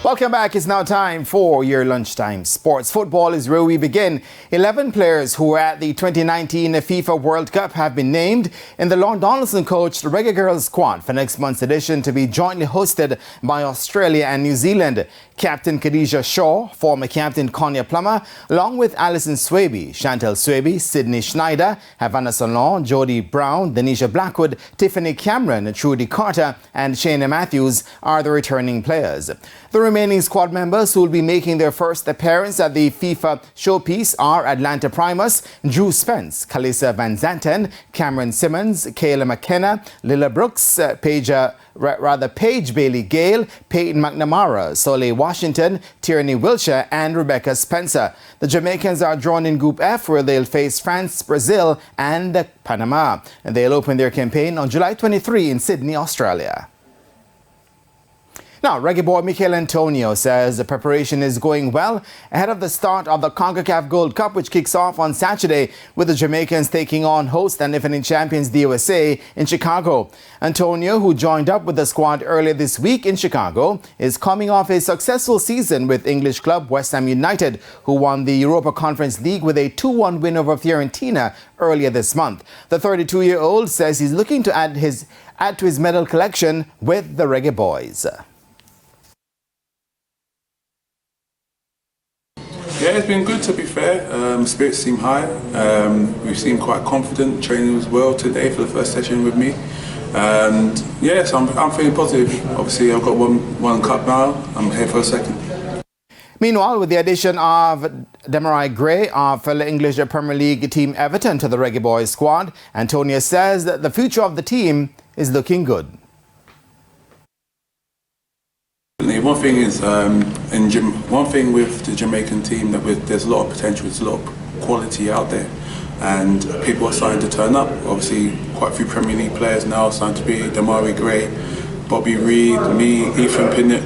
Welcome back. It's now time for your lunchtime sports. Football is where we begin. 11 players who were at the 2019 FIFA World Cup have been named in the Lord Donaldson-coached Reggae Girlz squad for next month's edition, to be jointly hosted by Australia and New Zealand. Captain Khadija Shaw, former captain Konya Plummer, along with Alison Swaby, Chantel Swaby, Sydney Schneider, Havana Solon, Jodie Brown, Denisha Blackwood, Tiffany Cameron, Trudy Carter and Shayna Matthews are the returning players. The remaining squad members who will be making their first appearance at the FIFA showpiece are Atlanta Primus, Drew Spence, Kalisa Van Zanten, Cameron Simmons, Kayla McKenna, Lilla Brooks, Paige Bailey Gale, Peyton McNamara, Soleil Washington, Tierney Wilshire and Rebecca Spencer. The Jamaicans are drawn in Group F, where they'll face France, Brazil and Panama. And they'll open their campaign on July 23 in Sydney, Australia. Now, reggae boy Michael Antonio says the preparation is going well ahead of the start of the CONCACAF Gold Cup, which kicks off on Saturday with the Jamaicans taking on host and defending champions the USA in Chicago. Antonio, who joined up with the squad earlier this week in Chicago, is coming off a successful season with English club West Ham United, who won the Europa Conference League with a 2-1 win over Fiorentina earlier this month. The 32-year-old says he's looking to add to his medal collection with the Reggae Boys. Yeah, it's been good, to be fair. Spirits seem high. We seem quite confident. Training was well today for the first session with me. And yes, I'm feeling positive. Obviously, I've got one cup now. I'm here for a second. Meanwhile, with the addition of Demarai Gray of fellow English Premier League team Everton to the Reggae Boys squad, Antonio says that the future of the team is looking good. One thing is, one thing with the Jamaican team, that there's a lot of potential, there's a lot of quality out there, and people are starting to turn up. Obviously, quite a few Premier League players now are starting to be Demarai Gray, Bobby Reid, me, Ethan Pinnock,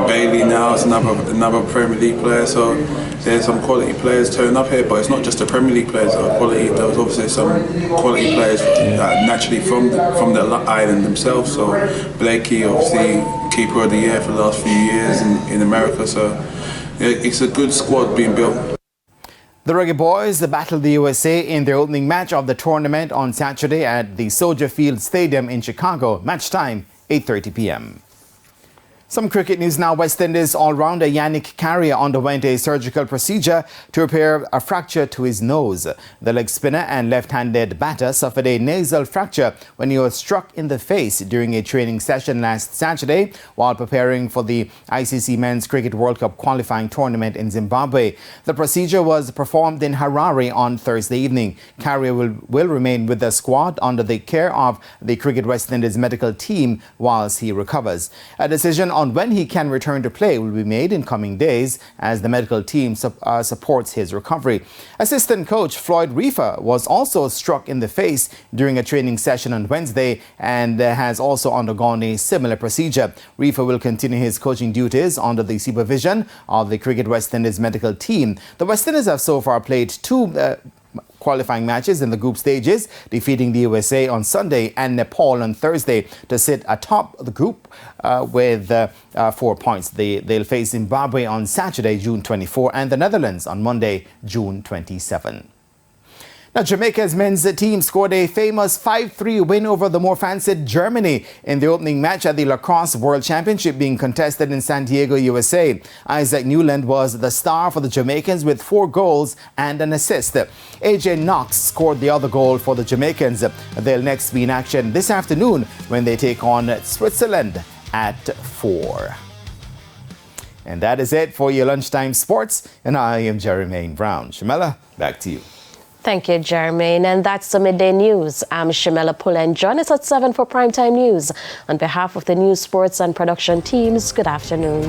Bailey now is another Premier League player. So there's some quality players turning up here, but it's not just the Premier League players that are quality. There was obviously some quality players naturally from the island themselves. So Blakey, obviously keeper of the year for the last few years in America. So it's a good squad being built. The Reggae Boys battled the USA in their opening match of the tournament on Saturday at the Soldier Field Stadium in Chicago. Match time 8:30 p.m. Some cricket news now. West Indies all-rounder Yannick Carrier underwent a surgical procedure to repair a fracture to his nose. The leg spinner and left-handed batter suffered a nasal fracture when he was struck in the face during a training session last Saturday while preparing for the ICC Men's Cricket World Cup qualifying tournament in Zimbabwe. The procedure was performed in Harare on Thursday evening. Carrier will remain with the squad under the care of the Cricket West Indies medical team whilst he recovers. A decision on when he can return to play will be made in coming days as the medical team supports his recovery. Assistant coach Floyd Reefer was also struck in the face during a training session on Wednesday and has also undergone a similar procedure. Reefer will continue his coaching duties under the supervision of the Cricket West Indies medical team. The West Indies have so far played two qualifying matches in the group stages, defeating the USA on Sunday and Nepal on Thursday to sit atop the group with 4 points. They'll face Zimbabwe on Saturday, June 24, and the Netherlands on Monday, June 27. Now, Jamaica's men's team scored a famous 5-3 win over the more fancied Germany in the opening match at the Lacrosse World Championship being contested in San Diego, USA. Isaac Newland was the star for the Jamaicans with 4 goals and an assist. AJ Knox scored the other goal for the Jamaicans. They'll next be in action this afternoon when they take on Switzerland at 4. And that is it for your lunchtime sports. And I am Jermaine Brown. Shamela, back to you. Thank you, Jermaine. And that's the Midday News. I'm Shamela Pullen. Join us at 7 for Primetime News. On behalf of the news, sports and production teams, good afternoon.